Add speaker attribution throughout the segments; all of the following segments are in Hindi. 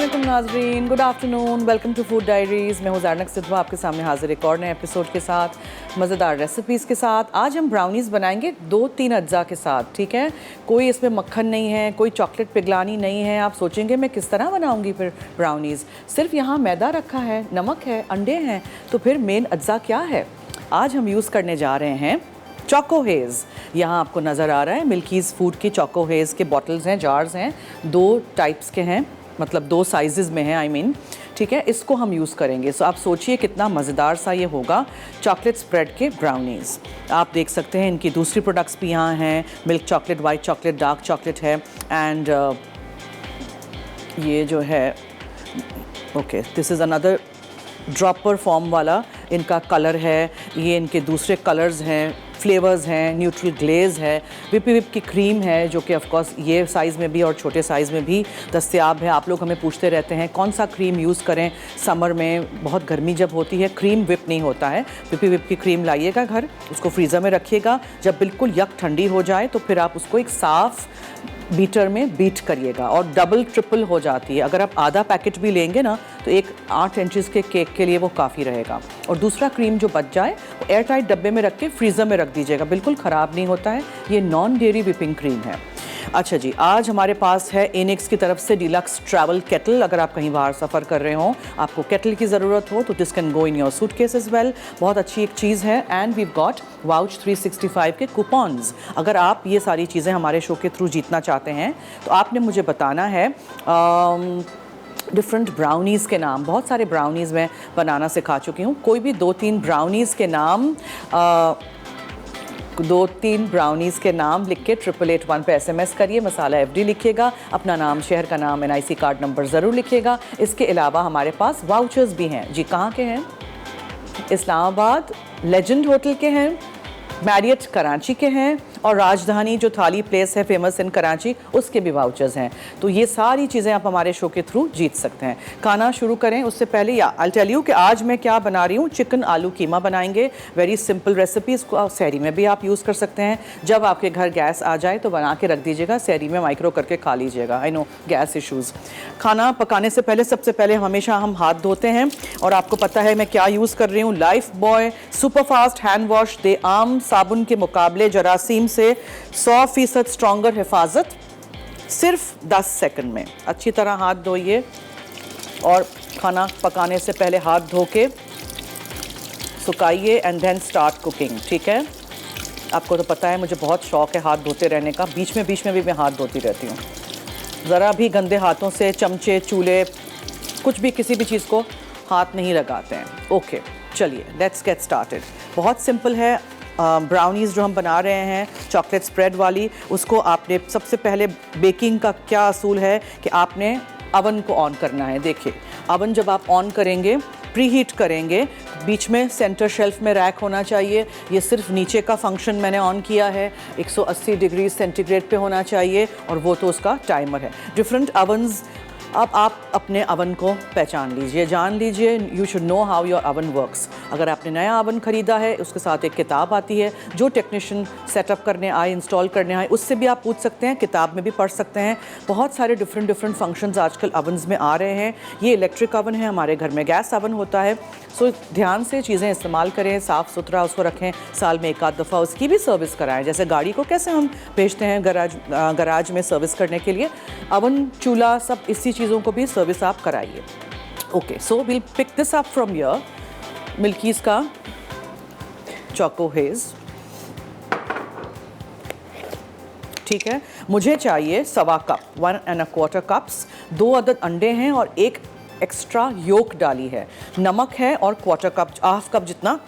Speaker 1: वालेकुम नाजरीन, good afternoon, welcome to food diaries. मैं हूँ ज़ारनक सिद्धवा आपके सामने हाजिर एक और नए एपिसोड के साथ, मज़ेदार रेसिपीज़ के साथ। आज हम ब्राउनीज़ बनाएंगे 2-3 अज्जा के साथ, ठीक है। कोई इसमें मक्खन नहीं है, कोई चॉकलेट पिघलानी नहीं है। आप सोचेंगे मैं किस तरह बनाऊँगी फिर ब्राउनीज़। सिर्फ यहाँ मैदा रखा है, नमक है, अंडे हैं, तो फिर मेन अज्जा क्या है। आज हम यूज़ करने जा रहे हैं चोको हेज़। यहाँ आपको नज़र आ रहा है मिल्कीज़ फूड की चोको हेज़ के बॉटल्स हैं, जार्स हैं, 2 टाइप्स के हैं, मतलब 2 साइज़ में हैं, आई मीन, ठीक है। इसको हम यूज़ करेंगे। सो आप सोचिए कितना मज़ेदार सा ये होगा, चॉकलेट स्प्रेड के ब्राउनीज़। आप देख सकते हैं इनकी दूसरी प्रोडक्ट्स भी यहाँ हैं, milk chocolate, white chocolate, dark chocolate है, एंड ये जो है, okay, this is another dropper form वाला इनका कलर है। ये इनके दूसरे कलर्स हैं, फ्लेवर्स हैं, न्यूट्रल ग्लेज़ है, विपी विप की क्रीम है, जो कि ऑफ कोर्स ये साइज़ में भी और छोटे साइज़ में भी दस्तयाब है। आप लोग हमें पूछते रहते हैं कौन सा क्रीम यूज़ करें समर में, बहुत गर्मी जब होती है, क्रीम विप नहीं होता है। विपी विप की क्रीम लाइएगा घर, उसको फ्रीज़र में रखिएगा, जब बिल्कुल यक ठंडी हो जाए तो फिर आप उसको एक साफ़ बीटर में बीट करिएगा और डबल ट्रिपल हो जाती है। अगर आप आधा पैकेट भी लेंगे ना तो एक 8 इंचेस के केक के लिए वो काफ़ी रहेगा। और दूसरा क्रीम जो बच जाए वो एयर टाइट डब्बे में रख के फ्रीज़र में रख दीजिएगा, बिल्कुल ख़राब नहीं होता है। ये नॉन डेयरी विपिंग क्रीम है। अच्छा जी, आज हमारे पास है एनिक्स की तरफ से डिलक्स ट्रैवल केटल। अगर आप कहीं बाहर सफ़र कर रहे हो, आपको केटल की ज़रूरत हो, तो this can go in your suitcase as well. बहुत अच्छी एक चीज़ है। एंड वीव गॉट वाउच 365 के कूपन्स। अगर आप ये सारी चीज़ें हमारे शो के थ्रू जीतना चाहते हैं तो आपने मुझे बताना है डिफरेंट ब्राउनीज़ के नाम। बहुत सारे ब्राउनीज़ मैं बनाना सिखा चुकी हूँ। कोई भी 2-3 ब्राउनीज़ के नाम 2-3 ब्राउनीज़ के नाम लिख के 8881 पे SMS करिए, मसाला FD लिखिएगा, अपना नाम, शहर का नाम, NIC कार्ड नंबर ज़रूर लिखिएगा। इसके अलावा हमारे पास वाउचर्स भी हैं जी। कहाँ के हैं? इस्लामाबाद लेजेंड होटल के हैं, मैरियट कराची के हैं, और राजधानी जो थाली प्लेस है फेमस इन कराची, उसके भी वाउचर्स हैं। तो ये सारी चीज़ें आप हमारे शो के थ्रू जीत सकते हैं। खाना शुरू करें उससे पहले या आई टेल यू कि आज मैं क्या बना रही हूँ। चिकन आलू कीमा बनाएंगे, वेरी सिंपल रेसिपी। इसको सहरी में भी आप यूज़ कर सकते हैं। जब आपके घर गैस आ जाए तो बना के रख दीजिएगा, सहरी में माइक्रो करके खा लीजिएगा। I know gas issues. खाना पकाने से पहले सबसे पहले हमेशा हम हाथ धोते हैं, और आपको पता है मैं क्या यूज़ कर रही हूँ। Lifebuoy super fast hand wash दे आम साबुन के मुकाबले जरासीम से 100% स्ट्रॉन्गर हिफाजत, सिर्फ 10 सेकंड में। अच्छी तरह हाथ धोइए और खाना पकाने से पहले हाथ धो के सुखाइए एंड देन स्टार्ट कुकिंग, ठीक है। आपको तो पता है मुझे बहुत शौक है हाथ धोते रहने का, बीच में भी मैं हाथ धोती रहती हूँ। ज़रा भी गंदे हाथों से चमचे, चूल्हे, कुछ भी, किसी भी चीज़ को हाथ नहीं लगाते हैं। ओके, चलिए लेट्स गेट स्टार्टेड। बहुत सिंपल है। ब्राउनीज़ जो हम बना रहे हैं चॉकलेट स्प्रेड वाली, उसको आपने सबसे पहले, बेकिंग का क्या असूल है कि आपने अवन को ऑन करना है। देखिए, अवन जब आप ऑन करेंगे, प्री हीट करेंगे, बीच में सेंटर शेल्फ में रैक होना चाहिए। ये सिर्फ नीचे का फंक्शन मैंने ऑन किया है, 180 डिग्री सेंटीग्रेड पे होना चाहिए, और वो तो उसका टाइमर है। डिफरेंट अवन्स, अब आप अपने अवन को पहचान लीजिए, जान लीजिए। You should know how your oven works. अगर आपने नया अवन ख़रीदा है, उसके साथ एक किताब आती है, जो टेक्नीशियन सेटअप करने आए, इंस्टॉल करने आए, उससे भी आप पूछ सकते हैं, किताब में भी पढ़ सकते हैं। बहुत सारे डिफरेंट फंक्शंस आजकल अवन्स में आ रहे हैं। ये इलेक्ट्रिक अवन है, हमारे घर में गैस अवन होता है। सो ध्यान से चीज़ें इस्तेमाल करें, साफ़ सुथरा उसको रखें, साल में एक आध दफ़ा उसकी भी सर्विस कराएं। जैसे गाड़ी को कैसे हम भेजते हैं गराज में सर्विस करने के लिए, अवन, चूल्हा, सब इसी चीज़ों को भी सर्विस आप कराइए। Okay, so will pick this up from your Milkies का चोको हेज़, ठीक है। मुझे चाहिए 1.25 कप, 1¼ कप्स, 2 अदद अंडे हैं और एक एक्स्ट्रा योक डाली है, नमक है, और 1/4 कप, ½ कप जितना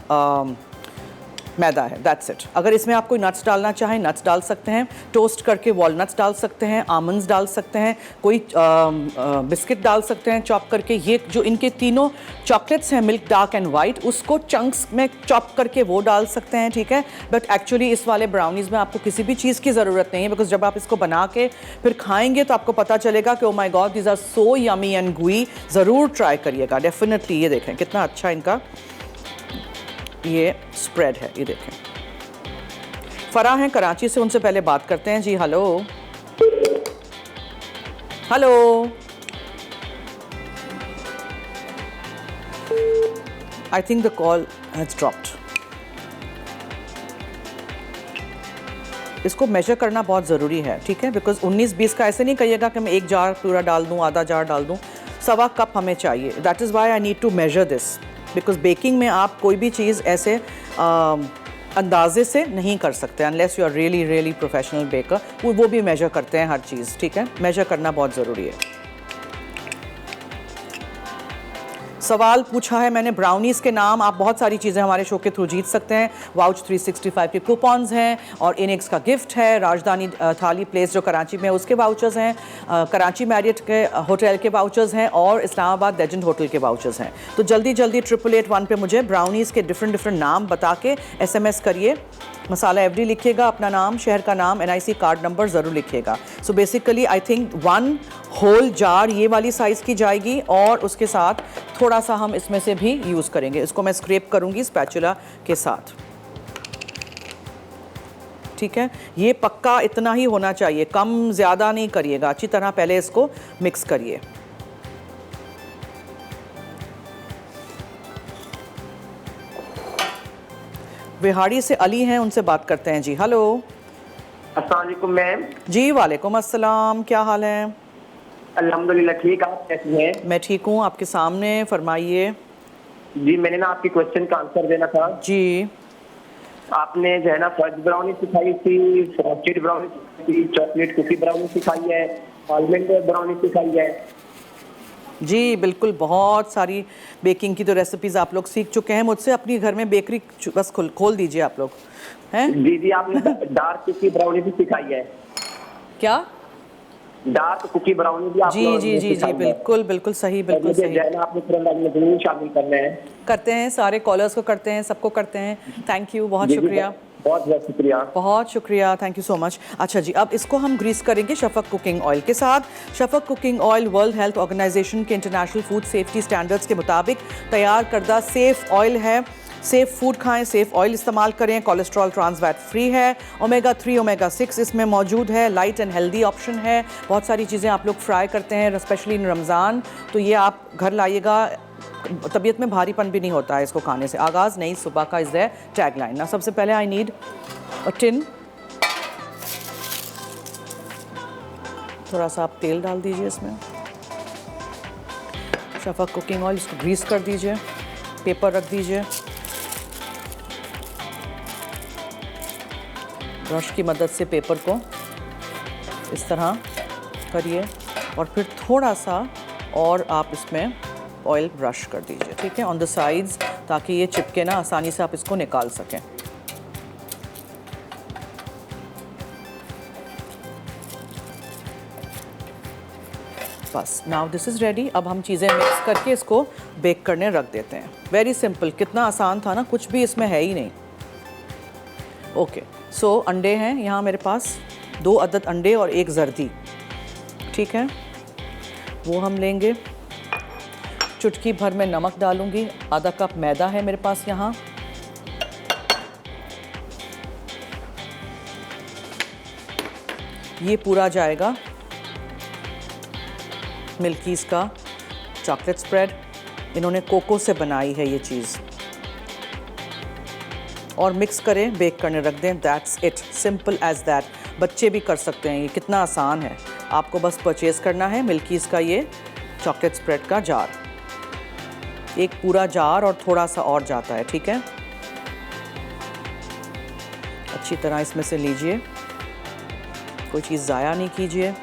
Speaker 1: मैदा है। That's it. अगर इसमें आप कोई नट्स डालना चाहें, नट्स डाल सकते हैं, टोस्ट करके वॉलनट्स डाल सकते हैं, आमंड्स डाल सकते हैं, कोई बिस्किट डाल सकते हैं चॉप करके। ये जो इनके तीनों चॉकलेट्स हैं, मिल्क डार्क एंड वाइट, उसको चंक्स में चॉप करके वो डाल सकते हैं, ठीक है। बट एक्चुअली इस वाले ब्राउनीज़ में आपको किसी भी चीज़ की ज़रूरत नहीं है, बिकॉज जब आप इसको बना के फिर खाएंगे तो आपको पता चलेगा कि oh my god, these are so yummy and gooey. ज़रूर ट्राई करिएगा, डेफिनेटली। ये देखें कितना अच्छा इनका ये स्प्रेड है, ये देखें। फराह हैं कराची से, उनसे पहले बात करते हैं जी। Hello hello I think the call has dropped. इसको मेजर करना बहुत ज़रूरी है, ठीक है, बिकॉज 19-20 का ऐसे नहीं कहिएगा कि मैं 1 जार पूरा डाल दूँ, आधा जार डाल दूँ, 1.25 कप हमें चाहिए। That is why I need to measure this, because baking में आप कोई भी चीज़ ऐसे अंदाजे से नहीं कर सकते unless you are really really professional baker. वो भी मेजर करते हैं हर चीज़, ठीक है, मेजर करना बहुत ज़रूरी है। सवाल पूछा है मैंने ब्राउनीज़ के नाम। आप बहुत सारी चीज़ें हमारे शो के थ्रू जीत सकते हैं। वाउच 365 के कूपन्स हैं और इनिक्स का गिफ्ट है। राजधानी थाली प्लेस जो कराची में है उसके वाउचर्स हैं, कराची मैरियट के होटल के वाउचर्स हैं और इस्लामाबाद लेजेंड होटल के वाउचर्स हैं। तो जल्दी जल्दी 8881 पे मुझे ब्राउनीज़ के डिफरेंट नाम बता के SMS करिए। मसाला एवरी लिखिएगा, अपना नाम, शहर का नाम, NIC कार्ड नंबर ज़रूर लिखिएगा। So basically I think 1 whole jar ये वाली साइज़ की जाएगी और उसके साथ थोड़ा सा हम इसमें से भी यूज़ करेंगे। इसको मैं स्क्रैप करूँगी स्पैचुला के साथ, ठीक है। ये पक्का इतना ही होना चाहिए, कम ज़्यादा नहीं करिएगा। अच्छी तरह पहले इसको मिक्स करिए। विहाड़ी से अली हैं, उनसे बात करते हैं जी। हेलो,
Speaker 2: अस्सलाम वालेकुम मैम।
Speaker 1: जी वालेकुम अस्सलाम, क्या हाल है?
Speaker 2: अल्हम्दुलिल्लाह ठीक, आप कैसी हैं?
Speaker 1: मैं ठीक हूँ, आपके सामने, फरमाइए।
Speaker 2: जी मैंने ना आपकी क्वेश्चन का आंसर देना था।
Speaker 1: जी,
Speaker 2: आपने जो है ना फज ब्राउनी सिखाई थी, फ्रॉस्टेड ब्राउनी सिखाई थी, चॉकलेट कुकी ब्राउनी सिखाई है, आलमंड ब्राउनी सिखाई है।
Speaker 1: जी बिल्कुल, बहुत सारी बेकिंग की तो रेसिपीज़ आप लोग सीख चुके हैं मुझसे। अपनी घर में बेकरी बस खोल दीजिए आप लोग, हैं?
Speaker 2: जी आपने डार्क कुकी ब्राउनी भी सिखाई है।
Speaker 1: क्या?
Speaker 2: डार्क कुकी ब्राउनी भी आप
Speaker 1: जी जी जी जी बिल्कुल बिल्कुल सही, बिल्कुल सही।
Speaker 2: जो है ना आपने जरूर शामिल करना है।
Speaker 1: करते हैं, सारे कॉलर्स को करते हैं, सबको करते हैं। थैंक यू, बहुत शुक्रिया,
Speaker 2: बहुत बहुत शुक्रिया,
Speaker 1: बहुत शुक्रिया, थैंक यू सो मच। अच्छा जी, अब इसको हम ग्रीस करेंगे शफक कुकिंग ऑयल के साथ। Shafaq cooking oil world health organisation के इंटरनेशनल फूड सेफ्टी स्टैंडर्ड्स के मुताबिक तैयार करदा सेफ ऑयल है। सेफ फूड खाएं, सेफ ऑयल इस्तेमाल करें, कोलेस्ट्रॉल ट्रांस फैट फ्री है, ओमेगा 3 ओमेगा 6 इसमें मौजूद है, लाइट एंड हेल्दी ऑप्शन है। बहुत सारी चीज़ें आप लोग फ्राई करते हैं स्पेशली इन रमज़ान, तो ये आप घर लाइएगा, तबीयत में भारीपन भी नहीं होता है इसको खाने से। आगाज़ नई सुबह का इज़ द टैगलाइन। ना सबसे पहले आई नीड अ टिन, थोड़ा सा आप तेल डाल दीजिए इसमें, शफक कुकिंग ऑयल, इसको ग्रीस कर दीजिए, पेपर रख दीजिए, ब्रश की मदद से पेपर को इस तरह करिए और फिर थोड़ा सा और आप इसमें ऑयल ब्रश कर दीजिए, ठीक है, ऑन द साइड्स, ताकि ये चिपके ना, आसानी से आप इसको निकाल सकें। बस, नाउ दिस इज़ रेडी। अब हम चीज़ें मिक्स करके इसको बेक करने रख देते हैं। वेरी सिंपल, कितना आसान था ना, कुछ भी इसमें है ही नहीं। ओके, सो अंडे हैं यहाँ मेरे पास, 2 अदद अंडे और 1 जर्दी, ठीक है, वो हम लेंगे। चुटकी भर में नमक डालूंगी, आधा कप मैदा है मेरे पास यहाँ, ये पूरा जाएगा मिल्कीज़ का चॉकलेट स्प्रेड। इन्होंने कोको से बनाई है ये चीज़, और मिक्स करें, बेक करने रख दें। That's it, simple as that. बच्चे भी कर सकते हैं, ये कितना आसान है। आपको बस परचेज़ करना है मिल्कीज़ का ये चॉकलेट स्प्रेड का जार, एक पूरा जार और थोड़ा सा और जाता है, ठीक है। अच्छी तरह इसमें से लीजिए, कोई चीज़ ज़ाया नहीं कीजिए।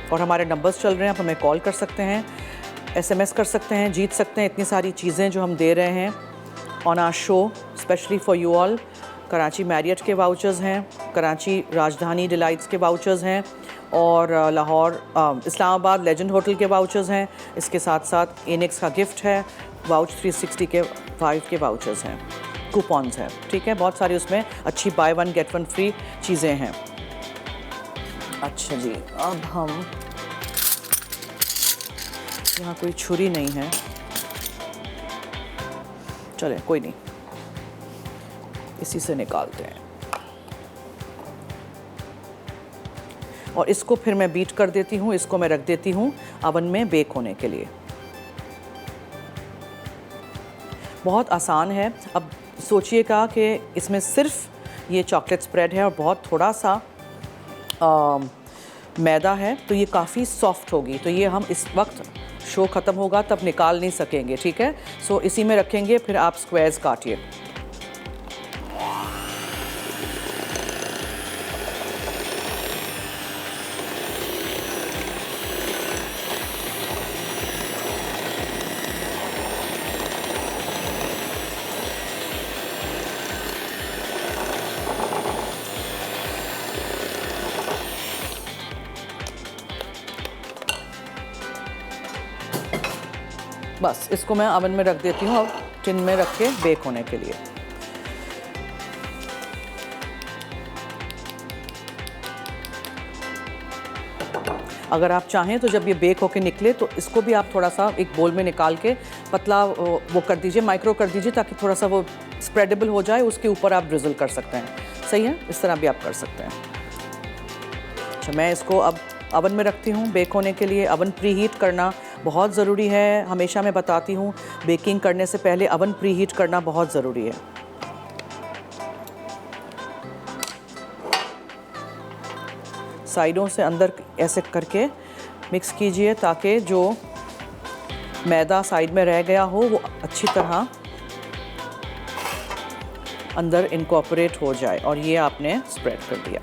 Speaker 1: और हमारे नंबर्स चल रहे हैं, आप हमें कॉल कर सकते हैं, SMS कर सकते हैं, जीत सकते हैं इतनी सारी चीज़ें जो हम दे रहे हैं on our show specially for you all. Karachi Marriott के वाउचर्स हैं, कराची राजधानी डिलाइट्स के वाउचर्स हैं और लाहौर इस्लामाबाद लेजेंड होटल के वाउचर्स हैं। इसके साथ साथ इनिक्स का गिफ्ट है, वाउच 360 के 5 के वाउचर्स हैं, कूपन्स हैं, ठीक है। बहुत सारी उसमें अच्छी बाय 1 गेट 1 फ्री चीज़ें हैं। अच्छा जी, अब हम, यहाँ कोई छुरी नहीं है, चलें कोई नहीं, इसी से निकालते हैं। और इसको फिर मैं बीट कर देती हूँ, इसको मैं रख देती हूँ अवन में बेक होने के लिए। बहुत आसान है। अब सोचिएगा कि इसमें सिर्फ ये चॉकलेट स्प्रेड है और बहुत थोड़ा सा मैदा है, तो ये काफ़ी सॉफ्ट होगी। तो ये हम इस वक्त शो ख़त्म होगा तब निकाल नहीं सकेंगे, ठीक है। सो इसी में रखेंगे, फिर आप स्क्वायर्स काटिए। बस इसको मैं अवन में रख देती हूँ और टिन में रख के बेक होने के लिए। अगर आप चाहें तो जब ये बेक होके निकले तो इसको भी आप थोड़ा सा एक बोल में निकाल के पतला वो कर दीजिए, माइक्रो कर दीजिए, ताकि थोड़ा सा वो स्प्रेडेबल हो जाए। उसके ऊपर आप ड्रिजल कर सकते हैं, सही है, इस तरह भी आप कर सकते हैं। अच्छा, मैं इसको अब अवन में रखती हूँ बेक होने के लिए। अवन प्री हीट करना बहुत ज़रूरी है। हमेशा मैं बताती हूँ बेकिंग करने से पहले अवन प्री हीट करना बहुत ज़रूरी है। साइडों से अंदर ऐसे करके मिक्स कीजिए ताकि जो मैदा साइड में रह गया हो वो अच्छी तरह अंदर इनकॉर्पोरेट हो जाए। और ये आपने स्प्रेड कर दिया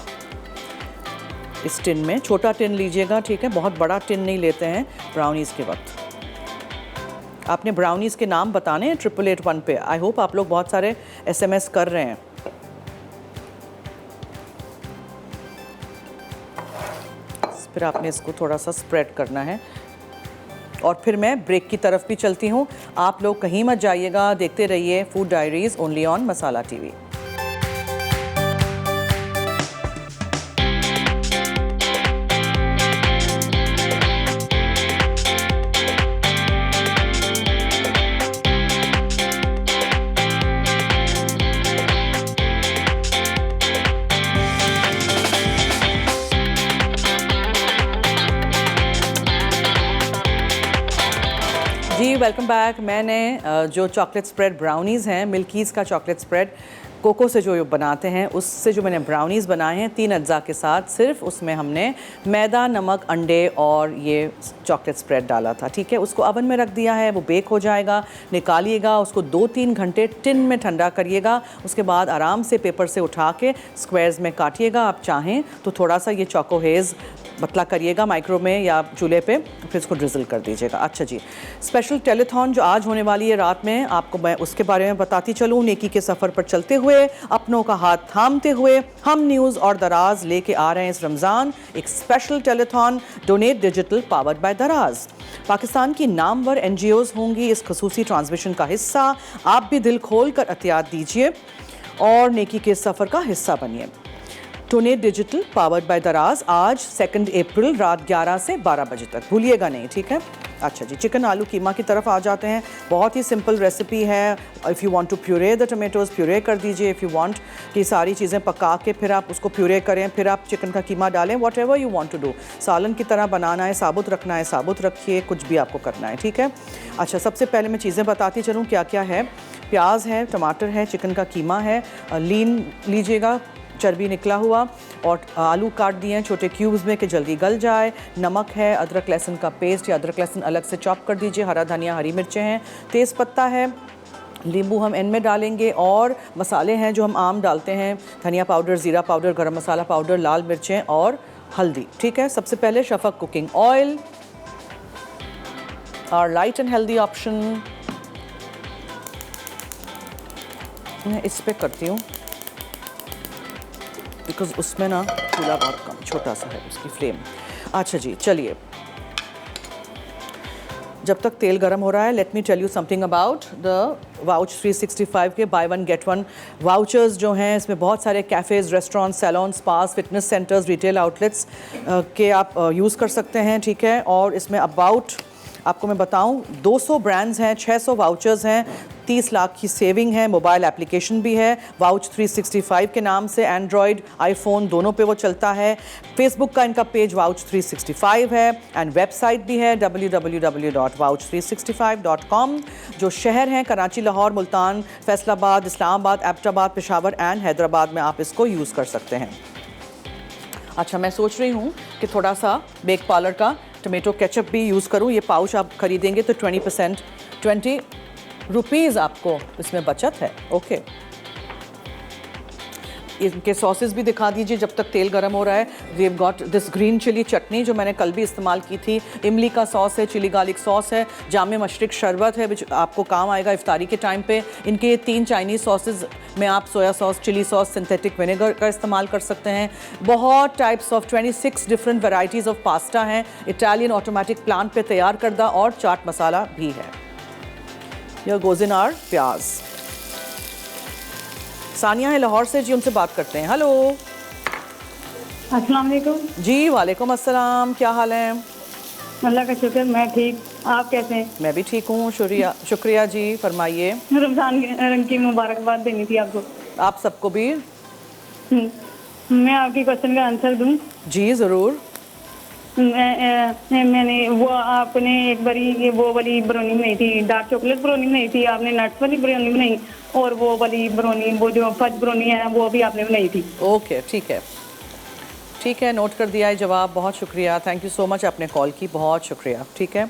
Speaker 1: इस टिन में। छोटा टिन लीजिएगा, ठीक है, बहुत बड़ा टिन नहीं लेते हैं ब्राउनीज़ के वक्त। आपने ब्राउनीज़ के नाम बताने हैं 8881 पे। आई होप आप लोग बहुत सारे SMS कर रहे हैं। फिर आपने इसको थोड़ा सा स्प्रेड करना है और फिर मैं ब्रेक की तरफ भी चलती हूँ। आप लोग कहीं मत जाइएगा, देखते रहिए food diaries only on Masala TV। जी वेलकम बैक। मैंने जो चॉकलेट स्प्रेड ब्राउनीज़ हैं, मिल्कीज़ का चॉकलेट स्प्रेड कोको से जो बनाते हैं, उससे जो मैंने ब्राउनीज़ बनाए हैं 3 अज्जा के साथ, सिर्फ उसमें हमने मैदा, नमक, अंडे और ये चॉकलेट स्प्रेड डाला था, ठीक है। उसको अवन में रख दिया है, वो बेक हो जाएगा। निकालिएगा उसको 2-3 घंटे टिन में ठंडा करिएगा। उसके बाद आराम से पेपर से उठा के स्क्वायर्स में काटिएगा। आप चाहें तो थोड़ा सा ये चोको हेज़ पतला करिएगा माइक्रो में या चूल्हे पे, फिर इसको ड्रिजल कर दीजिएगा। अच्छा जी, स्पेशल टेलीथॉन जो आज होने वाली है रात में, आपको मैं उसके बारे में बताती चलूँ। नेकी के सफ़र पर चलते हुए, अपनों का हाथ थामते हुए, हम न्यूज़ और दराज लेके आ रहे हैं इस रमज़ान एक special telethon, donate digital powered by दराज। पाकिस्तान की नामवर NGOs होंगी इस खसूसी ट्रांसमिशन का हिस्सा। आप भी दिल खोल कर अतियात दीजिए और नेकी के सफ़र का हिस्सा बनिए। डोनेट डिजिटल पावर्ड बाय दराज आज 2 अप्रैल रात 11 से 12 बजे तक, भूलिएगा नहीं, ठीक है। अच्छा जी, चिकन आलू कीमा की तरफ आ जाते हैं। बहुत ही सिंपल रेसिपी है। If you want to puree the tomatoes, puree कर दीजिए। इफ़ यू वांट कि सारी चीज़ें पका के फिर आप उसको प्यूरे करें, फिर आप चिकन का कीमा डालें, whatever you want to do. सालन की तरह बनाना है, साबुत रखना है, साबुत रखिए, कुछ भी आपको करना है, ठीक है। अच्छा, सबसे पहले मैं चीज़ें बताती चलूँ क्या क्या है। प्याज है, टमाटर है, चिकन का कीमा है, लीन लीजिएगा, चर्बी निकला हुआ, और आलू काट दिए हैं छोटे क्यूब्स में कि जल्दी गल जाए। नमक है, अदरक लहसुन का पेस्ट या अदरक लहसुन अलग से चॉप कर दीजिए, हरा धनिया, हरी मिर्चें हैं, तेज़ पत्ता है, नींबू हम एंड में डालेंगे, और मसाले हैं जो हम आम डालते हैं, धनिया पाउडर, ज़ीरा पाउडर, गरम मसाला पाउडर, लाल मिर्चें और हल्दी, ठीक है। सबसे पहले शफक कुकिंग ऑयल, और लाइट एंड हेल्दी ऑप्शन मैं इस पे करती हूँ बिकॉज उसमें ना चूल्हा बहुत कम छोटा सा है उसकी फ्लेम। अच्छा जी, चलिए, जब तक तेल गर्म हो रहा है, let me tell you something about the Vouch 365 के बाय 1 गेट 1 वाउचर्स जो हैं। इसमें बहुत सारे cafes, restaurant, salon, spas, fitness centres, retail outlets के आप यूज़ कर सकते हैं, ठीक है। और इसमें अबाउट आपको मैं बताऊं 200 ब्रांड्स हैं, 600 वाउचर्स हैं, 30 लाख की सेविंग है, मोबाइल एप्लीकेशन भी है वाउच 365 के नाम से, एंड्रॉयड आईफोन दोनों पे वो चलता है। फेसबुक का इनका पेज वाउच 365 है एंड वेबसाइट भी है www.vouch365.com। जो शहर हैं कराची, लाहौर, मुल्तान, फैसलाबाद, इस्लामाबाद, एबटाबाद, पेशावर एंड हैदराबाद में आप इसको यूज़ कर सकते हैं। अच्छा, मैं सोच रही हूँ कि थोड़ा सा बेक पार्लर का टमेटो केचप भी यूज़ करूँ। ये पाउच आप खरीदेंगे तो 20% 20 रुपीज़ आपको इसमें बचत है। ओके, इनके सॉसेस भी दिखा दीजिए जब तक तेल गर्म हो रहा है। We have got this green chilli chutney जो मैंने कल भी इस्तेमाल की थी, इमली का सॉस है, चिली गार्लिक सॉस है, जामे मशरिक शरबत है विच आपको काम आएगा इफ्तारी के टाइम पे। इनके ये 3 चाइनीज़ सॉसेस में आप soya sauce, chilli sauce, synthetic vinegar का इस्तेमाल कर सकते हैं। बहुत types of 26 different varieties of pasta हैं, इटालियन ऑटोमेटिक प्लांट पे तैयार करदा, और चाट मसाला भी है। यह गोज़ इन आवर प्याज। सानिया है लाहौर से जी, उनसे बात करते हैं। हेलो।
Speaker 3: अस्सलाम वालेकुम।
Speaker 1: जी वालेकुम अस्सलाम, क्या हाल है?
Speaker 3: अल्लाह का शुक्र, मैं ठीक, आप कैसे हैं?
Speaker 1: मैं भी ठीक हूँ, शुक्रिया जी, फरमाइए।
Speaker 3: रमज़ान रंग की मुबारकबाद देनी थी आपको।
Speaker 1: आप सबको भी।
Speaker 3: मैं आपकी क्वेश्चन का आंसर दूं?
Speaker 1: जी ज़रूर।
Speaker 3: मैंने वो आपने एक बारी वो वाली ब्राउनी बनाई थी, डार्क चॉकलेट ब्राउनी बनाई थी आपने, नट्स वाली ब्राउनी बनाई, और वो वाली ब्राउनी, वो जो फज ब्राउनी है वो भी आपने बनाई थी।
Speaker 1: ओके, ठीक है, ठीक है, नोट कर दिया है जवाब। बहुत शुक्रिया, थैंक यू सो मच आपने कॉल की, बहुत शुक्रिया। ठीक है,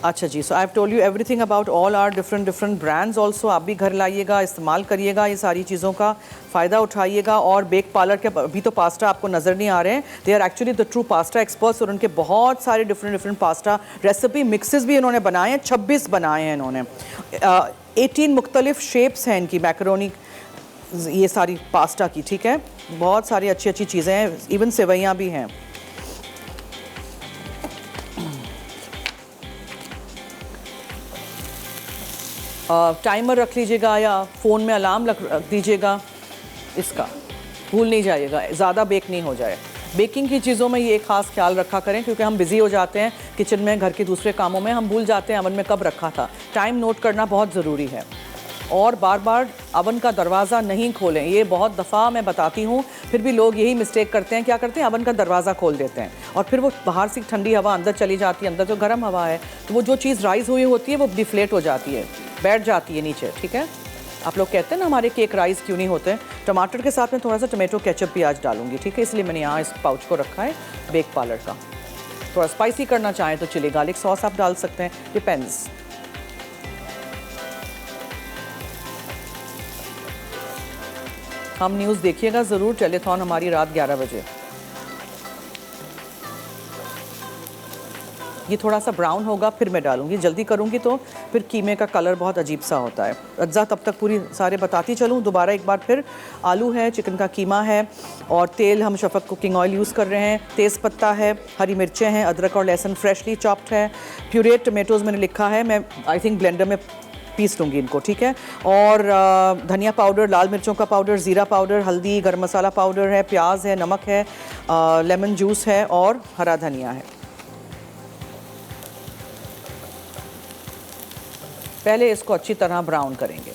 Speaker 1: अच्छा जी, so I have told you everything about all our different brands also. आप भी घर लाइएगा, इस्तेमाल करिएगा, ये सारी चीज़ों का फ़ायदा उठाइएगा। और बेक पार्लर के अभी तो पास्ता आपको नज़र नहीं आ रहे हैं, they are actually the true pasta experts, और उनके बहुत सारे डिफरेंट पास्ता रेसिपी मिक्सेस भी इन्होंने बनाए हैं, 26 बनाए हैं इन्होंने। 18 मुख्तलिफ शेप्स हैं इनकी मैकरोनी, ये सारी पास्ता की। ठीक है, बहुत सारी अच्छी चीज़ें हैं, इवन सेवइयाँ भी हैं। टाइमर रख लीजिएगा या फ़ोन में अलार्म रख दीजिएगा, इसका भूल नहीं जाइएगा, ज़्यादा बेक नहीं हो जाए। बेकिंग की चीज़ों में ये ख़ास ख्याल रखा करें क्योंकि हम बिज़ी हो जाते हैं किचन में, घर के दूसरे कामों में, हम भूल जाते हैं अवन में कब रखा था। टाइम नोट करना बहुत ज़रूरी है। और बार बार अवन का दरवाज़ा नहीं खोलें, ये बहुत दफ़ा मैं बताती हूँ, फिर भी लोग यही मिस्टेक करते हैं। क्या करते हैं, अवन का दरवाज़ा खोल देते हैं और फिर वो बाहर से ठंडी हवा अंदर चली जाती है, अंदर जो गर्म हवा है, तो वो जो चीज़ राइज़ हुई होती है वो डिफ्लेट हो जाती है, बैठ जाती है नीचे। ठीक है, आप लोग कहते हैं ना हमारे केक राइस क्यों नहीं होते। टमाटर के साथ में थोड़ा सा टमेटो केचप भी आज डालूंगी। ठीक है, इसलिए मैंने यहाँ इस पाउच को रखा है बेक पार्लर का। थोड़ा स्पाइसी करना चाहें तो चिली गार्लिक सॉस आप डाल सकते हैं, डिपेंड्स। हम न्यूज़ देखिएगा ज़रूर, टेलीथॉन हमारी रात 11 बजे। ये थोड़ा सा ब्राउन होगा फिर मैं डालूंगी, जल्दी करूंगी तो फिर कीमे का कलर बहुत अजीब सा होता है। अज्जा तब तक पूरी सारे बताती चलूँ दोबारा एक बार फिर। आलू है, चिकन का कीमा है, और तेल हम शफक कुकिंग ऑयल यूज़ कर रहे हैं, तेज़ पत्ता है, हरी मिर्चें हैं, अदरक और लहसुन फ्रेशली चॉप्ड है, प्यूरेट टमेटोज़ मैंने लिखा है, मैं आई थिंक ब्लेंडर में पीस लूँगी इनको। ठीक है, और धनिया पाउडर, लाल मिर्चों का पाउडर, ज़ीरा पाउडर, हल्दी, गरम मसाला पाउडर है, प्याज है, नमक है, लेमन जूस है और हरा धनिया है। पहले इसको अच्छी तरह ब्राउन करेंगे,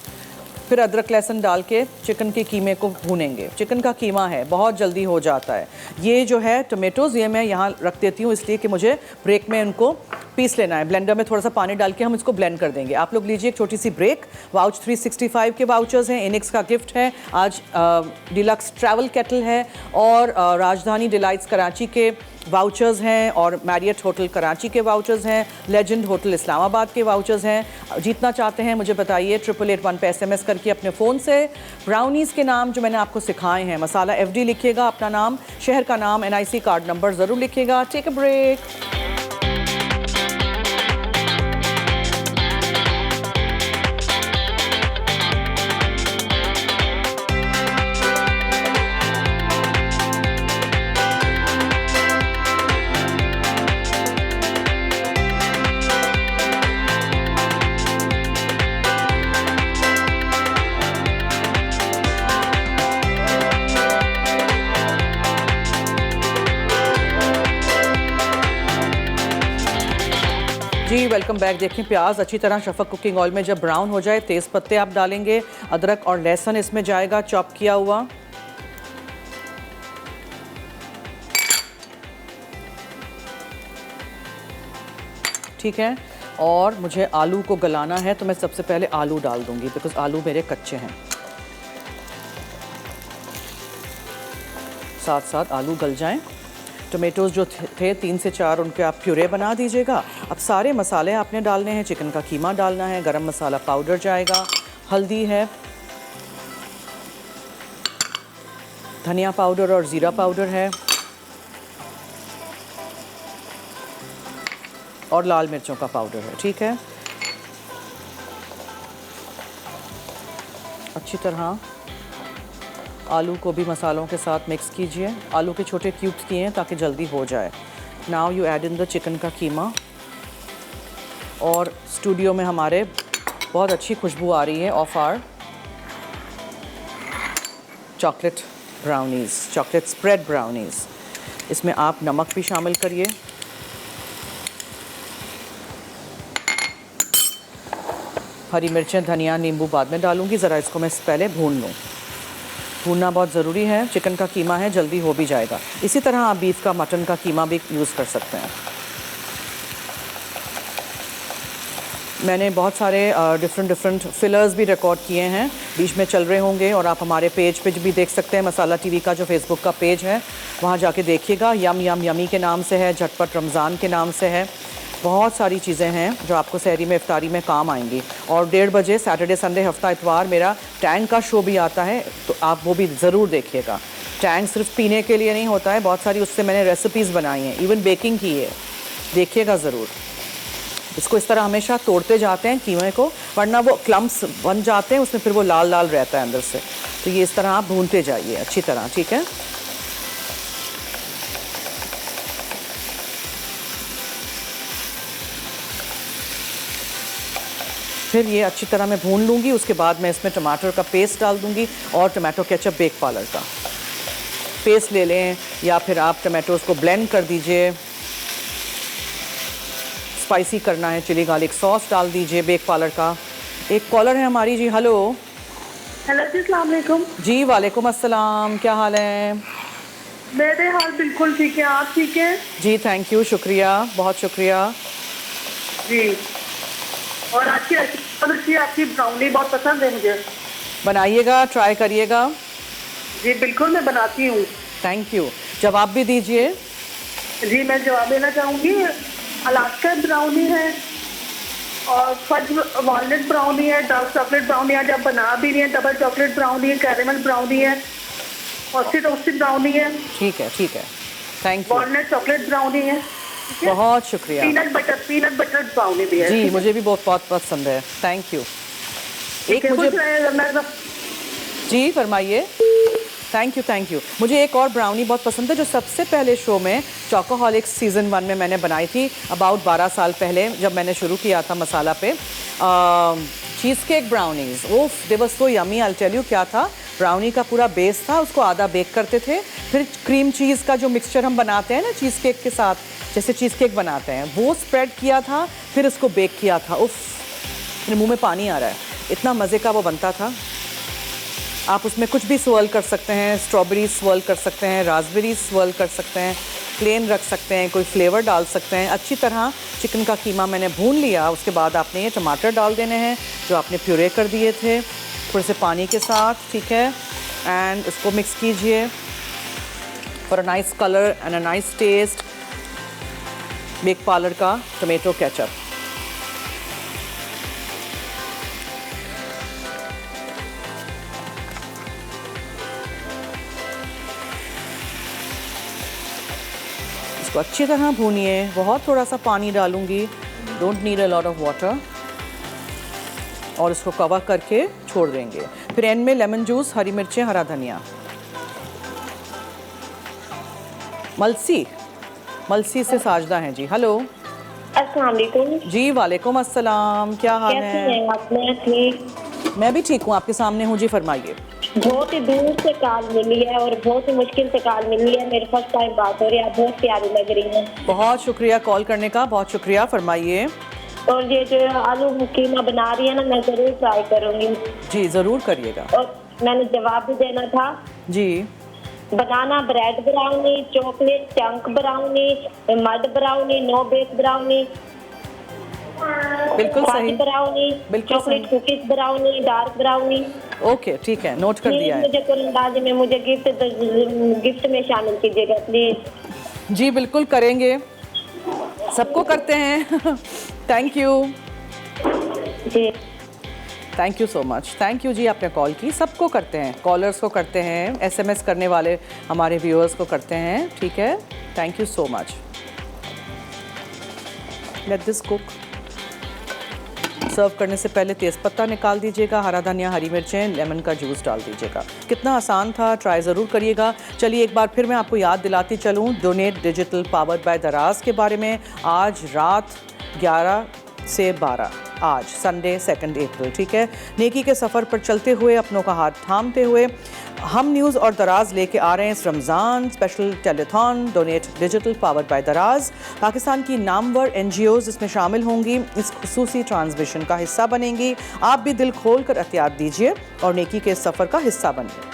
Speaker 1: फिर अदरक लहसुन डाल के चिकन के कीमे को भूनेंगे। चिकन का कीमा है, बहुत जल्दी हो जाता है। ये जो है टमेटोज़, ये मैं यहाँ रख देती हूँ इसलिए कि मुझे ब्रेक में उनको पीस लेना है। ब्लेंडर में थोड़ा सा पानी डाल के हम इसको ब्लेंड कर देंगे। आप लोग लीजिए एक छोटी सी ब्रेक। वाउच 365 के वाउचर्स हैं, इनिक्स का गिफ्ट है आज, डिलक्स ट्रैवल केटल है, और राजधानी डिलाइट्स कराची के वाउचर्स हैं, और मैरियट होटल कराची के वाउचर्स हैं, लेजेंड होटल इस्लामाबाद के वाउचर्स हैं। जीतना चाहते हैं मुझे बताइए 8881 पे SMS करके अपने फ़ोन से। ब्राउनीज़ के नाम जो मैंने आपको सिखाए हैं, मसाला FD लिखिएगा, अपना नाम, शहर का नाम, NIC कार्ड नंबर ज़रूर लिखिएगा। Take a break. जी वेलकम बैक। देखिए प्याज अच्छी तरह शफक कुकिंग ऑयल में जब ब्राउन हो जाए, तेज़ पत्ते आप डालेंगे, अदरक और लहसुन इसमें जाएगा चॉप किया हुआ। ठीक है, और मुझे आलू को गलाना है तो मैं सबसे पहले आलू डाल दूंगी बिकॉज आलू मेरे कच्चे हैं। साथ साथ आलू गल जाएं। टोमेटोज़ जो थे 3 से 4 उनके आप प्यूरे बना दीजिएगा। अब सारे मसाले आपने डालने हैं। चिकन का कीमा डालना है, गरम मसाला पाउडर जाएगा, हल्दी है, धनिया पाउडर और ज़ीरा पाउडर है, और लाल मिर्चों का पाउडर है। ठीक है, अच्छी तरह आलू को भी मसालों के साथ मिक्स कीजिए। आलू के छोटे क्यूब्स किए हैं ताकि जल्दी हो जाए। Now you add in the chicken का कीमा। और स्टूडियो में हमारे बहुत अच्छी खुशबू आ रही है of our chocolate brownies, chocolate spread brownies. इसमें आप नमक भी शामिल करिए। हरी मिर्चें, धनिया, नींबू बाद में डालूंगी। ज़रा इसको मैं पहले भून लूँ। भूनना बहुत ज़रूरी है। चिकन का कीमा है, जल्दी हो भी जाएगा। इसी तरह आप बीफ का, मटन का कीमा भी यूज़ कर सकते हैं। मैंने बहुत सारे डिफरेंट फिलर्स भी रिकॉर्ड किए हैं, बीच में चल रहे होंगे, और आप हमारे पेज पे भी देख सकते हैं। मसाला टीवी का जो फेसबुक का पेज है वहाँ जाके देखिएगा। यम यम यमी के नाम से है, झटपट रमज़ान के नाम से है। बहुत सारी चीज़ें हैं जो आपको सहरी में, इफ्तारी में काम आएंगी। और 1:30 बजे सैटरडे, संडे, हफ्ता इतवार मेरा टैंग का शो भी आता है, तो आप वो भी ज़रूर देखिएगा। टैंग सिर्फ पीने के लिए नहीं होता है, बहुत सारी उससे मैंने रेसिपीज़ बनाई हैं, इवन बेकिंग की है, देखिएगा ज़रूर। इसको इस तरह हमेशा तोड़ते जाते हैं कीमे को, वरना वो क्लम्प्स बन जाते हैं उसमें, फिर वो लाल लाल रहता है अंदर से। तो ये इस तरह आप भूनते जाइए अच्छी तरह। ठीक है, फिर ये अच्छी तरह मैं भून लूँगी। उसके बाद मैं इसमें टमाटर का पेस्ट डाल दूँगी और टमाटो केचप बेक पार्लर का पेस्ट ले लें, या फिर आप टमाटोज़ को ब्लेंड कर दीजिए। स्पाइसी करना है, चिली गार्लिक सॉस डाल दीजिए बेक पार्लर का। एक कॉलर है हमारी जी। हेलो।
Speaker 4: हेलो जी, अस्सलाम वालेकुम।
Speaker 1: जी वालेकुम अस्सलाम, क्या हाल है?
Speaker 4: मेरे हाल बिल्कुल ठीक है, आप ठीक है?
Speaker 1: जी थैंक यू, शुक्रिया, बहुत शुक्रिया
Speaker 4: जी। और आपकी ब्राउनी बहुत पसंद है मुझे।
Speaker 1: बनाइएगा, ट्राई करिएगा।
Speaker 4: जी बिल्कुल, मैं बनाती हूँ।
Speaker 1: Thank you. जवाब भी दीजिए।
Speaker 4: जी मैं जवाब देना चाहूँगी। अलास्का ब्राउनी है, और फज वॉलनट ब्राउनी है, डार्क चॉकलेट ब्राउनी है, जब बना भी रही है, डबल चॉकलेट ब्राउनी है, कैरेमल ब्राउनी है, रोस्टेड ब्राउनी है।
Speaker 1: ठीक है, ठीक है, thank you.
Speaker 4: Walnut chocolate brownie है,
Speaker 1: बहुत शुक्रिया।
Speaker 4: पीनट बटर ब्राउनी भी है।
Speaker 1: जी मुझे भी बहुत बहुत पसंद है, थैंक यू। एक मुझे जी फरमाइए। Thank you. मुझे एक और ब्राउनी बहुत पसंद है जो सबसे पहले शो में चॉकोहॉलिक्स सीज़न 1 में मैंने बनाई थी, अबाउट 12 साल पहले जब मैंने शुरू किया था मसाला पे। चीज़ केक ब्राउनीज़, वो they was so yummy. I tell you क्या था, ब्राउनी का पूरा बेस था, उसको आधा बेक करते थे, फिर क्रीम चीज़ का जो मिक्सचर हम बनाते हैं ना चीज़ केक के साथ, जैसे चीज़ केक बनाते हैं, वो स्प्रेड किया था, फिर उसको बेक किया था। उफ, मेरे मुँह में पानी आ रहा है, इतना मज़े का वो बनता था। आप उसमें कुछ भी स्वर्ल कर सकते हैं, स्ट्रॉबेरी स्वर्ल कर सकते हैं, रास्पबेरी स्वर्ल कर सकते हैं, प्लेन रख सकते हैं, कोई फ्लेवर डाल सकते हैं। अच्छी तरह चिकन का कीमा मैंने भून लिया। उसके बाद आपने ये टमाटर डाल देने हैं जो आपने प्यूरे कर दिए थे थोड़े से पानी के साथ। ठीक है, एंड इसको मिक्स कीजिए for a nice colour and a nice taste. Bake Parlor का टोमेटो केचप, इसको अच्छी तरह भूनिए। बहुत थोड़ा सा पानी डालूंगी, don't need a lot of water, और इसको कवर करके छोड़ देंगे। फिर एंड में लेमन जूस, हरी मिर्चें, हरा धनिया। मलसी से साजदा हैं जी। हेलो।
Speaker 5: अस्सलाम वालेकुम।
Speaker 1: जी वालेकुम अस्सलाम, क्या हाल है?
Speaker 5: कैसी हैं आप? मैं ठीक।
Speaker 1: मैं भी ठीक हूँ, आपके सामने हूँ जी, फरमाइए।
Speaker 5: बहुत ही दूर से कॉल मिली है और बहुत ही मुश्किल से कॉल मिली है, मेरे फर्स्ट टाइम बात हो रही है, आप बहुत प्यारी लग रही हैं।
Speaker 1: बहुत शुक्रिया कॉल करने का, बहुत शुक्रिया, फरमाइए।
Speaker 5: और ये जो आलू कीमा बना रही है ना, मैं जरूर ट्राई करूंगी।
Speaker 1: जी ज़रूर करिएगा।
Speaker 5: और मैंने जवाब भी देना था।
Speaker 1: जी
Speaker 5: banana bread brownie, chocolate chunk brownie, mud brownie, no bake brownie,
Speaker 1: बिल्कुल सही,
Speaker 5: ब्राउनी,
Speaker 1: बिल्कुल
Speaker 5: chocolate cookies brownie, dark brownie.
Speaker 1: Okay ठीक है, नोट कर दिया है।
Speaker 5: मुझे कुरंदाजी में मुझे गिफ्ट में शामिल कीजिएगा प्लीज।
Speaker 1: जी बिल्कुल करेंगे, सबको करते हैं। थैंक यू
Speaker 5: जी
Speaker 1: thank you so much, thank you जी, आपने कॉल की। सबको करते हैं, कॉलर्स को करते हैं, SMS करने वाले हमारे व्यूअर्स को करते हैं, ठीक है। Thank you so much. Let this cook. Serve करने से पहले तेज़पत्ता निकाल दीजिएगा, हरा धनिया, हरी मिर्चें, लेमन का जूस डाल दीजिएगा। कितना आसान था, ट्राई ज़रूर करिएगा। चलिए एक बार फिर मैं आपको याद दिलाती चलूँ डोनेट डिजिटल पावर्ड बाय दराज के बारे में। आज रात 11 से 12, आज संडे 2 अप्रैल, ठीक है। नेकी के सफ़र पर चलते हुए, अपनों का हाथ थामते हुए हम न्यूज़ और दराज लेके आ रहे हैं इस Ramzan special telethon donate digital powered by दराज। पाकिस्तान की नामवर NGOs इसमें शामिल होंगी, इस खुसूसी ट्रांसमिशन का हिस्सा बनेंगी। आप भी दिल खोल कर एहतियात दीजिए और नेकी के सफ़र का हिस्सा बनिए।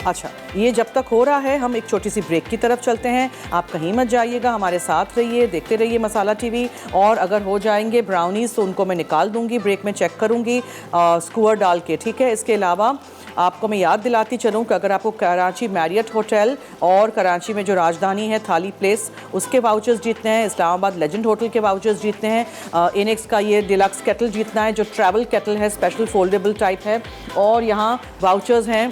Speaker 1: अच्छा, ये जब तक हो रहा है हम एक छोटी सी ब्रेक की तरफ चलते हैं। आप कहीं मत जाइएगा, हमारे साथ रहिए, देखते रहिए मसाला TV। और अगर हो जाएंगे ब्राउनीज़ तो उनको मैं निकाल दूंगी, ब्रेक में चेक करूंगी स्क्वर डाल के, ठीक है। इसके अलावा आपको मैं याद दिलाती चलूँ कि अगर आपको कराची मैरियट होटल और कराची में जो राजधानी है थाली प्लेस, उसके वाउचर्स जीतने हैं, इस्लामाबाद लेजेंड होटल के वाउचर्स जीतने हैं, इनेक्स का ये डिलक्स केटल जीतना है जो ट्रैवल केटल है, स्पेशल फोल्डेबल टाइप है, और यहाँ वाउचर्स हैं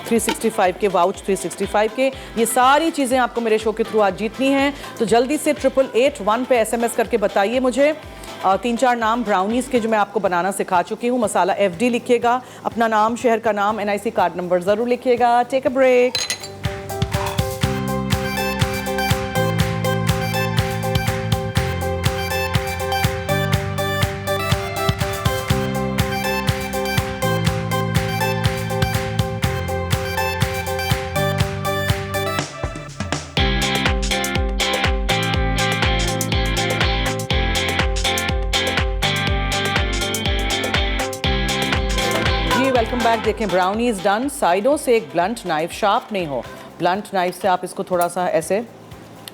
Speaker 1: 365 के, वाउच 365 के। ये सारी चीज़ें आपको मेरे शो के थ्रू आज जीतनी हैं, तो जल्दी से 8881 पे SMS करके बताइए मुझे 3-4 नाम ब्राउनीज़ के जो मैं आपको बनाना सिखा चुकी हूँ। मसाला FD लिखिएगा, अपना नाम, शहर का नाम, NIC कार्ड नंबर ज़रूर लिखिएगा। Take a break. Welcome back. देखें ब्राउनीज डन, साइडों से एक ब्लंट नाइफ, शार्प नहीं हो, ब्लंट नाइफ से आप इसको थोड़ा सा ऐसे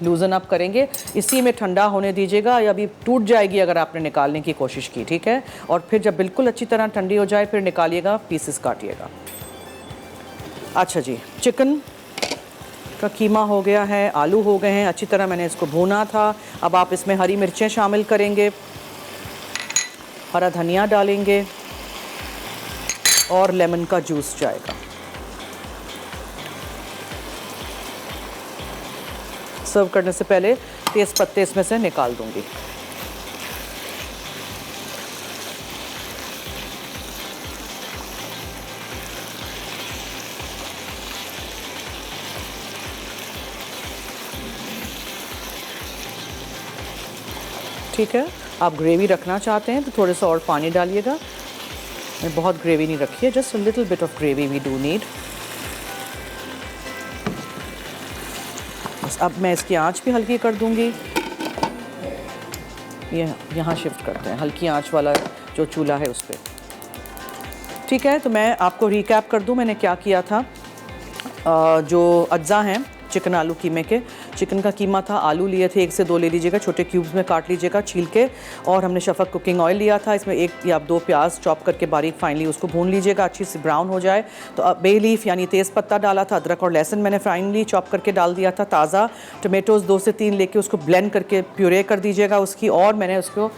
Speaker 1: लूजन अप करेंगे। इसी में ठंडा होने दीजिएगा, या अभी टूट जाएगी अगर आपने निकालने की कोशिश की, ठीक है। और फिर जब बिल्कुल अच्छी तरह ठंडी हो जाए फिर निकालिएगा, पीसेस काटिएगा। अच्छा जी, चिकन का कीमा हो गया है, आलू हो गए हैं, अच्छी तरह मैंने इसको भूना था। अब आप इसमें हरी मिर्चें शामिल करेंगे, हरा धनिया डालेंगे और लेमन का जूस जाएगा। सर्व करने से पहले तेज पत्ते इसमें से निकाल दूंगी। ठीक है, आप ग्रेवी रखना चाहते हैं तो थोड़ा सा और पानी डालिएगा। बहुत ग्रेवी नहीं रखी है, just a little bit of gravy we do need. बस अब मैं इसकी आंच भी हल्की कर दूंगी। ये यहाँ शिफ्ट करते हैं, हल्की आंच वाला जो चूल्हा है उस पर। ठीक है, तो मैं आपको रिकैप कर दूं मैंने क्या किया था। जो अज्जा हैं चिकन आलू कीमे के, चिकन का कीमा था, आलू लिए थे 1 से 2 ले लीजिएगा, छोटे क्यूब्स में काट लीजिएगा छील के। और हमने शफक कुकिंग ऑयल लिया था, इसमें 1 या 2 प्याज चॉप करके बारीक फाइनली उसको भून लीजिएगा, अच्छी सी ब्राउन हो जाए। तो अब बे लीफ यानी तेज़ पत्ता डाला था, अदरक और लहसुन मैंने फाइनली चॉप करके डाल दिया था, ताज़ा टमेटोज़ 2 से 3 लेके उसको ब्लेंड करके प्यूरे कर दीजिएगा उसकी। और मैंने उसको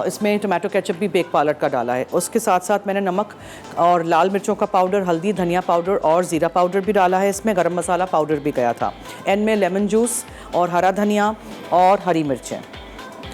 Speaker 1: इसमें टमाटो केचप भी बेक पालक का डाला है। उसके साथ साथ मैंने नमक और लाल मिर्चों का पाउडर, हल्दी, धनिया पाउडर और ज़ीरा पाउडर भी डाला है इसमें, गरम मसाला पाउडर भी गया था। एंड में लेमन जूस और हरा धनिया और हरी मिर्चें,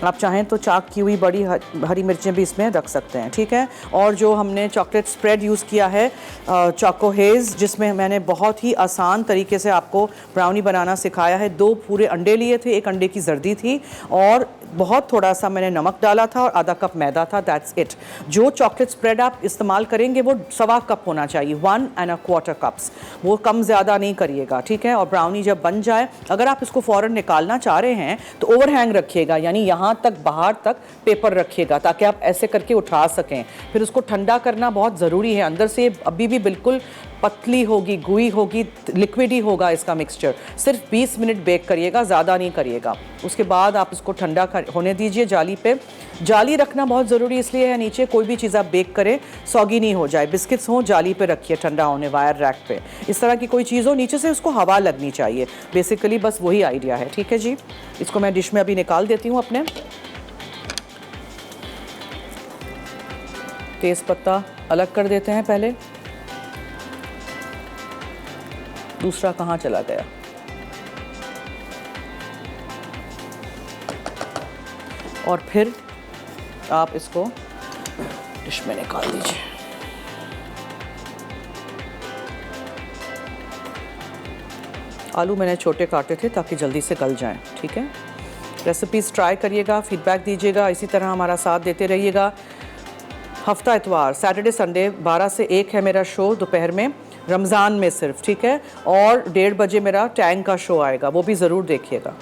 Speaker 1: आप चाहें तो चाक की हुई बड़ी हरी मिर्चें भी इसमें रख सकते हैं। ठीक है, और जो हमने चॉकलेट स्प्रेड यूज़ किया है चोको हेज़, जिसमें मैंने बहुत ही आसान तरीके से आपको ब्राउनी बनाना सिखाया है। 2 पूरे अंडे लिए थे, 1 अंडे की जर्दी थी और बहुत थोड़ा सा मैंने नमक डाला था और आधा कप मैदा था, दैट्स इट। जो चॉकलेट स्प्रेड आप इस्तेमाल करेंगे वो 1.25 कप होना चाहिए, 1 1/4 कप्स, वो कम ज़्यादा नहीं करिएगा। ठीक है, और ब्राउनी जब बन जाए, अगर आप इसको फ़ौरन निकालना चाह रहे हैं तो ओवरहैंग रखिएगा, यानी यहाँ यहाँ तक बाहर तक पेपर रखिएगा ताकि आप ऐसे करके उठा सकें। फिर उसको ठंडा करना बहुत ज़रूरी है। अंदर से अभी भी बिल्कुल पतली होगी, गुई होगी, लिक्विड ही होगा इसका मिक्सचर। सिर्फ 20 मिनट बेक करिएगा, ज़्यादा नहीं करिएगा। उसके बाद आप इसको ठंडा होने दीजिए जाली पे। जाली रखना बहुत ज़रूरी इसलिए है, नीचे कोई भी चीज़ आप बेक करें सौगी नहीं हो जाए। बिस्किट्स हों जाली पे रखिए, ठंडा होने वायर रैक पे। इस तरह की कोई चीज़ हो नीचे से उसको हवा लगनी चाहिए, बेसिकली बस वही आइडिया है। ठीक है जी, इसको मैं डिश में अभी निकाल देती हूँ अपने। तेज़ पत्ता अलग कर देते हैं पहले। दूसरा कहाँ चला गया? और फिर आप इसको डिश में निकाल दीजिए। आलू मैंने छोटे काटे थे ताकि जल्दी से गल जाएं। ठीक है, रेसिपीज़ ट्राई करिएगा, फीडबैक दीजिएगा, इसी तरह हमारा साथ देते रहिएगा। हफ्ता इतवार सैटरडे संडे 12 से 1 है मेरा शो दोपहर में, रमज़ान में सिर्फ। ठीक है, और 1:30 बजे मेरा टैंग का शो आएगा, वो भी ज़रूर देखिएगा।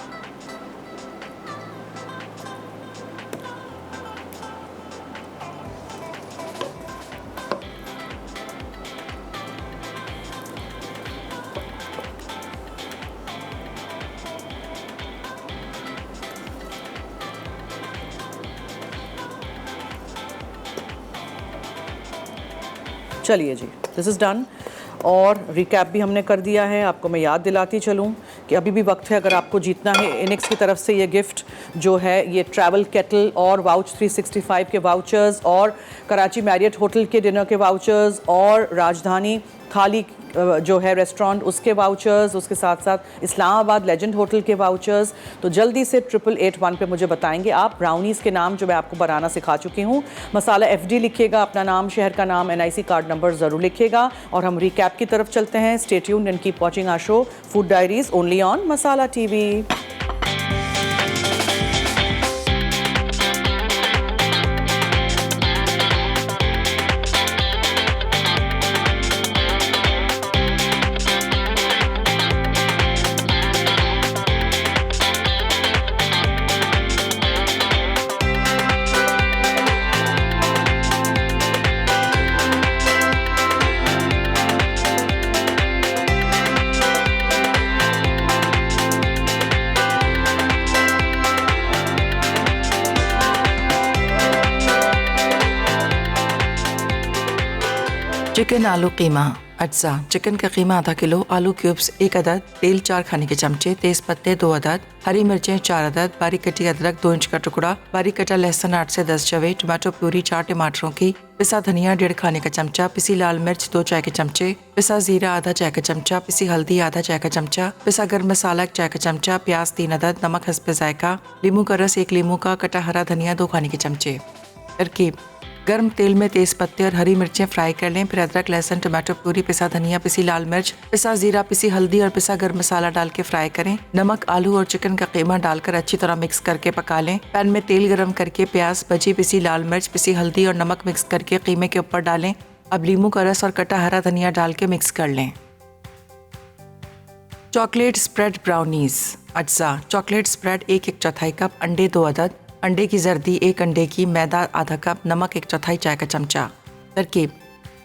Speaker 1: चलिए जी, दिस इज़ डन। और रिकैप भी हमने कर दिया है। आपको मैं याद दिलाती चलूँ कि अभी भी वक्त है, अगर आपको जीतना है इनिक्स की तरफ से ये गिफ्ट जो है, ये ट्रैवल केटल और वाउच 365 के वाउचर्स और कराची मैरियट होटल के डिनर के वाउचर्स और राजधानी थाली जो है रेस्टोरेंट उसके वाउचर्स, उसके साथ साथ इस्लामाबाद लेजेंड होटल के वाउचर्स। तो जल्दी से 8881 पे मुझे बताएंगे आप ब्राउनीज़ के नाम जो मैं आपको बनाना सिखा चुकी हूँ। मसाला FD लिखिएगा, अपना नाम, शहर का नाम, NIC कार्ड नंबर ज़रूर लिखिएगा। और हम रिकैप की तरफ चलते हैं। Stay tuned and keep watching our show food diaries only on Masala TV।
Speaker 6: Chicken आलू कीमा अज्जा। चिकन का कीमा आधा किलो, आलू क्यूब्स 1 अदद, तेल 4 खाने के चमचे, तेज पत्ते 2 अदद, हरी मिर्चें 4 अदद, बारीक कटी अदरक 2 इंच का टुकड़ा, बारीक कटा लहसुन 8 से 10 चवे, टमाटो प्यूरी 4 टमाटरों की, पिसा धनिया 1.5 खाने का चमचा, पिसी लाल मिर्च 2 चाय के चमचे, पिसा जीरा आधा चाय का चमचा, पिसी हल्दी आधा चाय का चमचा, पिसा गर्म मसाला 1 चाय का चमचा, प्याज 3 अदद, नमक हस्बे जायका, लीमू का रस 1 लीमू का, कटा हरा धनिया 2 खाने के चमचे। तरकीब: गर्म तेल में तेज पत्ते और हरी मिर्चें फ्राई कर लें। फिर अदरक लहसुन टमाटो प्यूरी, पिसा धनिया, पिसी लाल मिर्च, पिसा जीरा, पिसी हल्दी और पिसा गर्म मसाला डाल के फ्राई करें। नमक, आलू और चिकन का कीमा डालकर अच्छी तरह मिक्स करके पका लें। पैन में तेल गरम करके प्याज, भजी, पिसी लाल मिर्च, पिसी हल्दी और नमक मिक्स करके कीमे के ऊपर डालें। अब लीमू का रस और कटा हरा धनिया डाल के मिक्स कर लें। चॉकलेट स्प्रेड ब्राउनीज अज्जा। चॉकलेट स्प्रेड 1/4 कप, अंडे 2 अदद, अंडे की जर्दी 1 अंडे की, मैदा आधा कप, नमक 1/4 चाय का चमचा। तरकीब: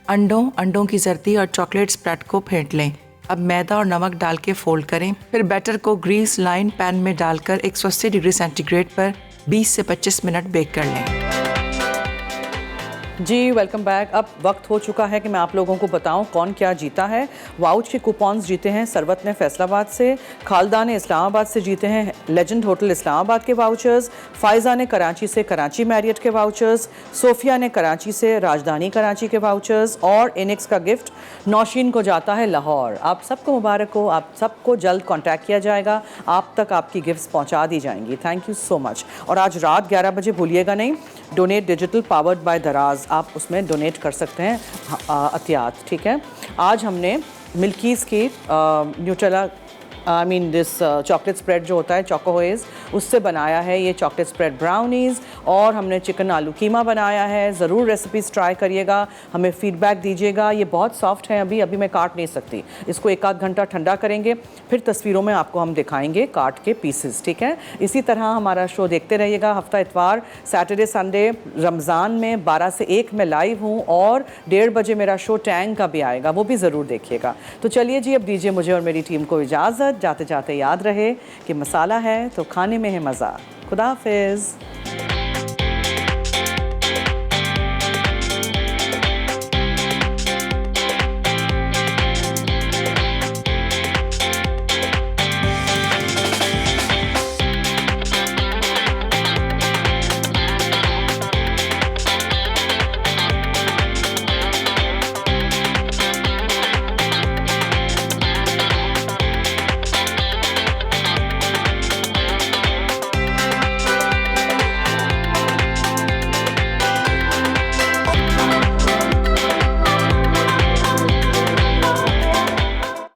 Speaker 6: अंडों की जर्दी और चॉकलेट स्प्रेड को फेंट लें। अब मैदा और नमक डाल के फोल्ड करें। फिर बैटर को ग्रीस लाइन पैन में डालकर 180 डिग्री सेंटीग्रेड पर 20 से 25 मिनट बेक कर लें।
Speaker 1: जी वेलकम बैक। अब वक्त हो चुका है कि मैं आप लोगों को बताऊं कौन क्या जीता है। वाउच के कूपन्स जीते हैं सरवत ने फैसलाबाद से, खालदा ने इस्लामाबाद से जीते हैं लेजेंड होटल इस्लामाबाद के वाउचर्स, फ़ायज़ा ने कराची से कराची मैरियट के वाउचर्स, सोफिया ने कराची से राजधानी कराची के वाउचर्स, और इनिक्स का गिफ्ट नौशीन को जाता है लाहौर। आप सबको मुबारक हो, आप सबको जल्द कॉन्टैक्ट किया जाएगा, आप तक आपकी गिफ्ट्स पहुँचा दी जाएंगी। Thank you so much. और आज रात 11 बजे भूलिएगा नहीं, डोनेट डिजिटल पावर्ड बाय दराज, आप उसमें डोनेट कर सकते हैं अतियात। ठीक है, आज हमने मिल्कीज़ की Nutrela I mean this chocolate spread जो होता है चोकोहोएज, उससे बनाया है ये चॉकलेट स्प्रेड ब्राउनीज़। और हमने चिकन आलू कीमा बनाया है। ज़रूर रेसिपीज़ ट्राई करिएगा, हमें फ़ीडबैक दीजिएगा। ये बहुत सॉफ्ट है, अभी मैं काट नहीं सकती, इसको 1 आध घंटा ठंडा करेंगे, फिर तस्वीरों में आपको हम दिखाएंगे काट के पीसेस, ठीक है। इसी तरह हमारा शो देखते रहिएगा। हफ्ता इतवार, सैटरडे, संडे रमज़ान में 12 से 1 में लाइव हूँ, और 1:30 बजे मेरा शो टैंग का भी आएगा, वो भी ज़रूर देखिएगा। तो चलिए जी, अब दीजिए मुझे और मेरी टीम को इजाज़त। जाते जाते याद रहे कि मसाला है तो खाने में है मज़ा। खुदा हाफिज़।